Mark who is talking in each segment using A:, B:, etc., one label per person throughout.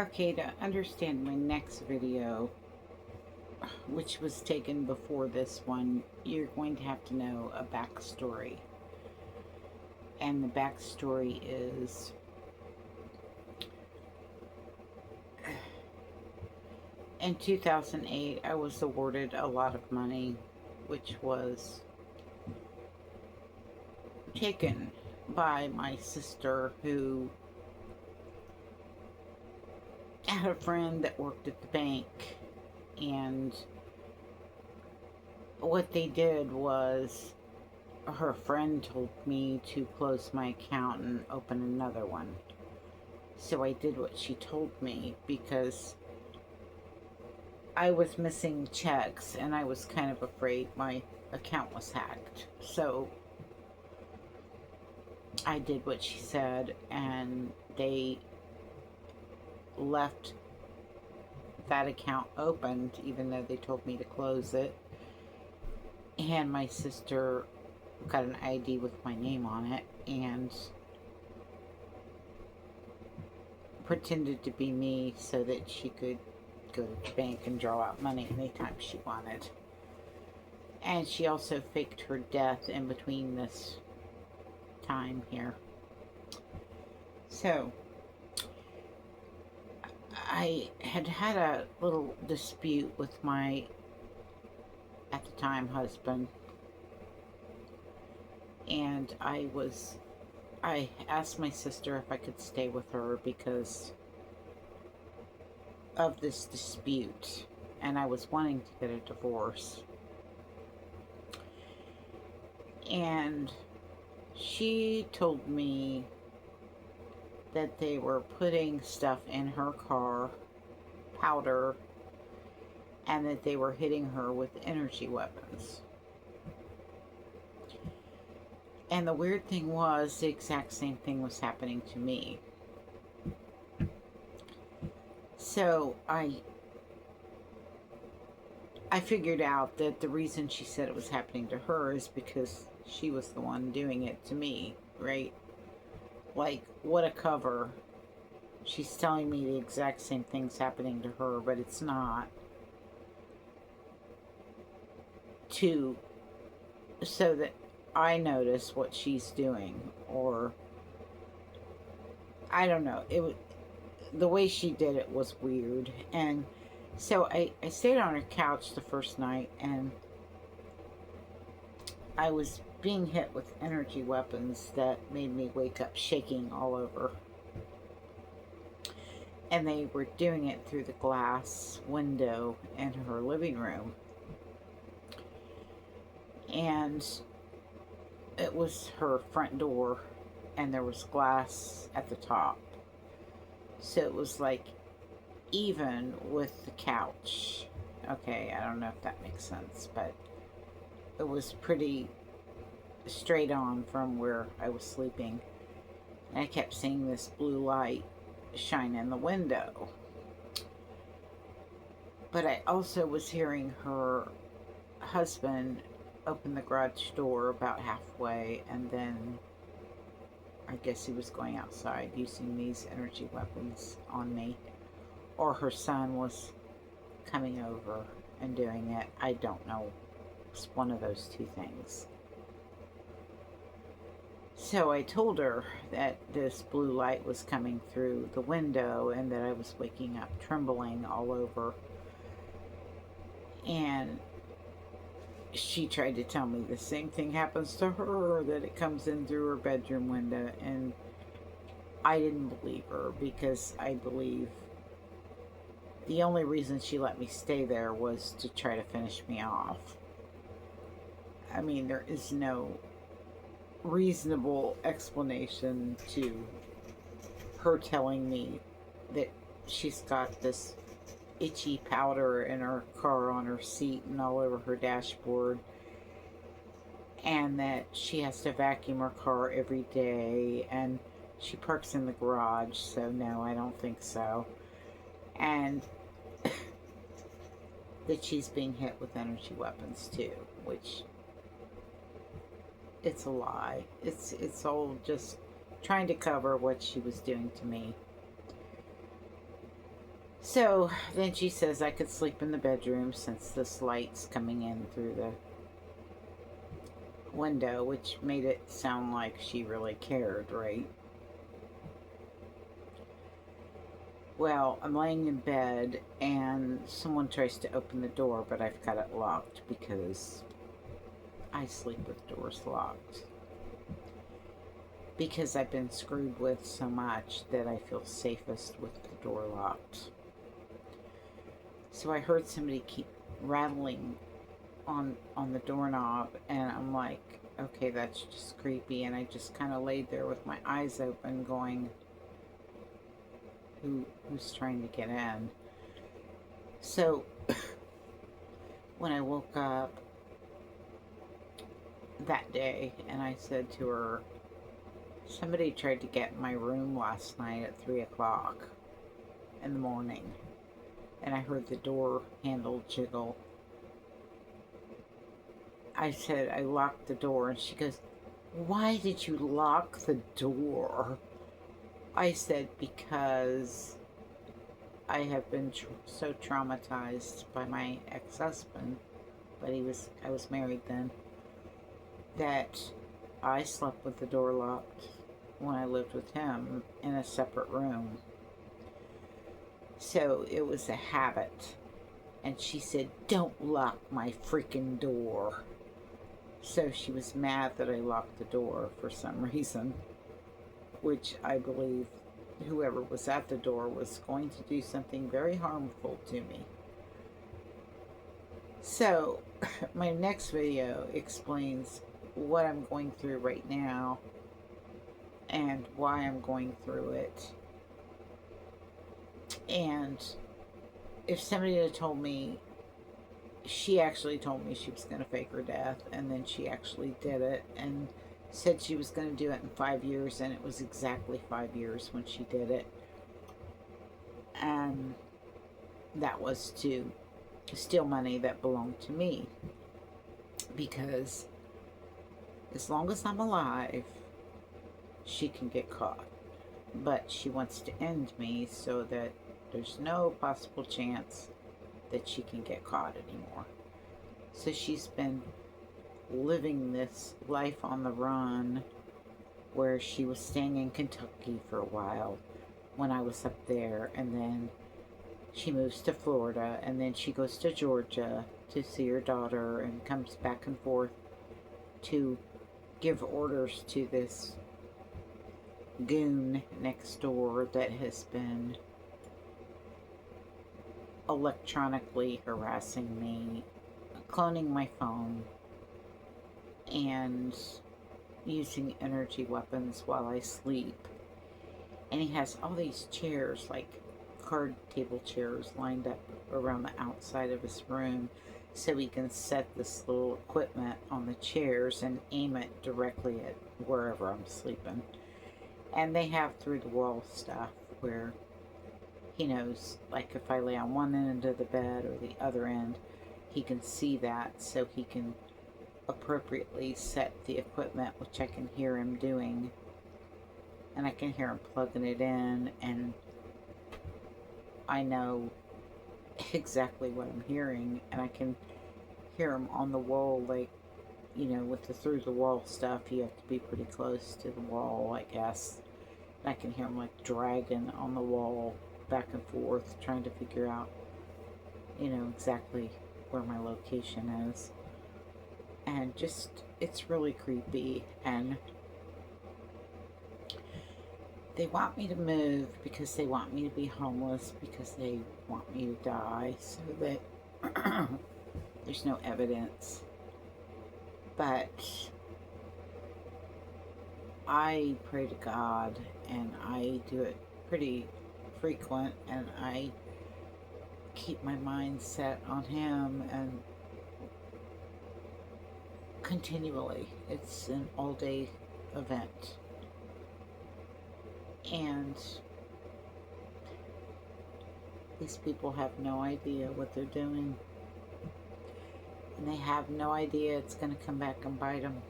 A: Okay, to understand my next video, which was taken before this one, you're going to have to know a backstory. And the backstory is in 2008, I was awarded a lot of money, which was taken by my sister, who had a friend that worked at the bank. And what they did was, her friend told me to close my account and open another one. So I did what she told me because I was missing checks and I was kind of afraid my account was hacked. So I did what she said, and they left that account opened even though they told me to close it. And my sister got an ID with my name on it and pretended to be me so that she could go to the bank and draw out money anytime she wanted. And she also faked her death in between this time here. So I had had a little dispute with my, at the time, husband. And I asked my sister if I could stay with her because of this dispute. And I was wanting to get a divorce. And she told me that they were putting stuff in her car, powder, and that they were hitting her with energy weapons. And the weird thing was, the exact same thing was happening to me. So I figured out that the reason she said it was happening to her is because she was the one doing it to me, right? Like, what a cover. She's telling me the exact same thing's happening to her, but it's not. So that I notice what she's doing, or I don't know. The way she did it was weird. And so I stayed on her couch the first night, and I was being hit with energy weapons that made me wake up shaking all over. And they were doing it through the glass window in her living room. And it was her front door, and there was glass at the top. So it was like even with the couch. Okay, I don't know if that makes sense, but it was pretty straight on from where I was sleeping. And I kept seeing this blue light shine in the window. But I also was hearing her husband open the garage door about halfway, and then I guess he was going outside using these energy weapons on me. Or her son was coming over and doing it. I don't know. It's one of those two things. So I told her that this blue light was coming through the window and that I was waking up trembling all over. And she tried to tell me the same thing happens to her, that it comes in through her bedroom window. And I didn't believe her, because I believe the only reason she let me stay there was to try to finish me off. I mean, there is no reasonable explanation to her telling me that she's got this itchy powder in her car on her seat and all over her dashboard, and that she has to vacuum her car every day, and she parks in the garage, so no, I don't think so. And that she's being hit with energy weapons too, which, it's a lie. It's all just trying to cover what she was doing to me. So then she says I could sleep in the bedroom since this light's coming in through the window, which made it sound like she really cared, right? Well, I'm laying in bed and someone tries to open the door, but I've got it locked because I sleep with doors locked. Because I've been screwed with so much that I feel safest with the door locked. So I heard somebody keep rattling on the doorknob, and I'm like, okay, that's just creepy. And I just kind of laid there with my eyes open, going, who's trying to get in? So when I woke up that day, and I said to her, somebody tried to get in my room last night at 3 o'clock in the morning, and I heard the door handle jiggle. I said, I locked the door, and she goes, why did you lock the door? I said, because I have been so traumatized by my ex-husband, but I was married then, that I slept with the door locked when I lived with him in a separate room. So it was a habit. And she said, don't lock my freaking door. So she was mad that I locked the door for some reason, which I believe whoever was at the door was going to do something very harmful to me. So my next video explains what I'm going through right now and why I'm going through it. And if somebody had told me, she actually told me she was going to fake her death, and then she actually did it and said she was going to do it in 5 years, and it was exactly 5 years when she did it. And that was to steal money that belonged to me, because as long as I'm alive, she can get caught. But she wants to end me so that there's no possible chance that she can get caught anymore. So she's been living this life on the run, where she was staying in Kentucky for a while when I was up there, and then she moves to Florida, and then she goes to Georgia to see her daughter and comes back and forth to give orders to this goon next door that has been electronically harassing me, cloning my phone, and using energy weapons while I sleep. And he has all these chairs, like card table chairs, lined up around the outside of his room, so he can set this little equipment on the chairs and aim it directly at wherever I'm sleeping. And they have through the wall stuff where he knows, like if I lay on one end of the bed or the other end, he can see that, so he can appropriately set the equipment, which I can hear him doing. And I can hear him plugging it in, and I know exactly what I'm hearing, and I can hear him on the wall, like, you know, with the through the wall stuff, you have to be pretty close to the wall, I guess. And I can hear him like dragging on the wall back and forth, trying to figure out, you know, exactly where my location is. And just, it's really creepy. And they want me to move because they want me to be homeless, because they want me to die, so that there's no evidence. But I pray to God, and I do it pretty frequent, and I keep my mind set on Him, and continually, it's an all-day event. And these people have no idea what they're doing, and they have no idea it's going to come back and bite them.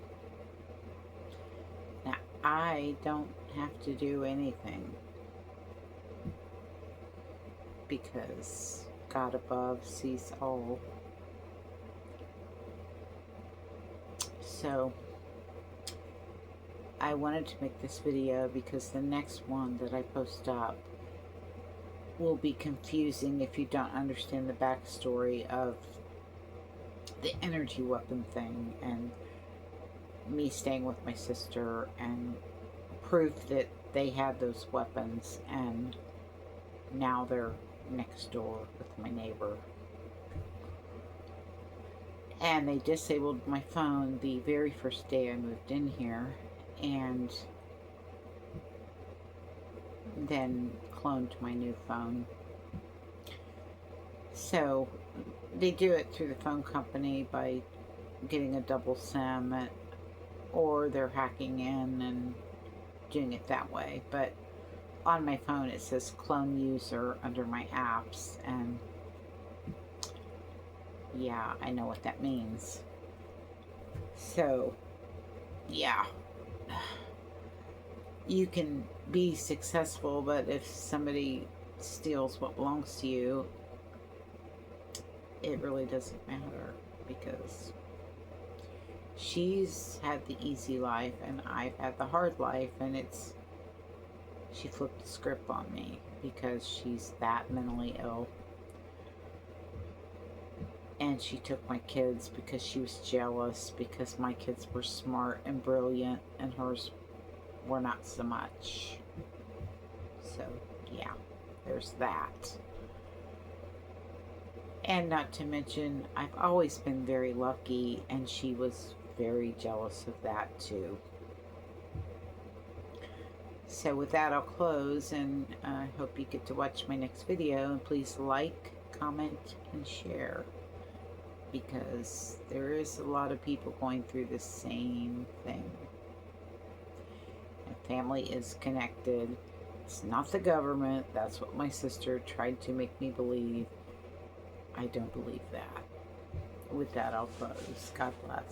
A: Now, I don't have to do anything. because God above sees all. So I wanted to make this video because the next one that I post up will be confusing if you don't understand the backstory of the energy weapon thing and me staying with my sister and proof that they had those weapons, and now they're next door with my neighbor. And they disabled my phone the very first day I moved in here, and then cloned my new phone. So they do it through the phone company by getting a double SIM, or they're hacking in and doing it that way. But on my phone it says clone user under my apps, and yeah, I know what that means. So yeah, you can be successful, but if somebody steals what belongs to you, it really doesn't matter, because she's had the easy life and I've had the hard life, and she flipped the script on me because she's that mentally ill. And she took my kids because she was jealous because my kids were smart and brilliant and hers were not so much. So yeah, there's that. And not to mention, I've always been very lucky, and she was very jealous of that too. So with that, I'll close, and I hope you get to watch my next video. And please like, comment, and share, because there is a lot of people going through the same thing. And family is connected. It's not the government. That's what my sister tried to make me believe. I don't believe that. With that, I'll close. God bless.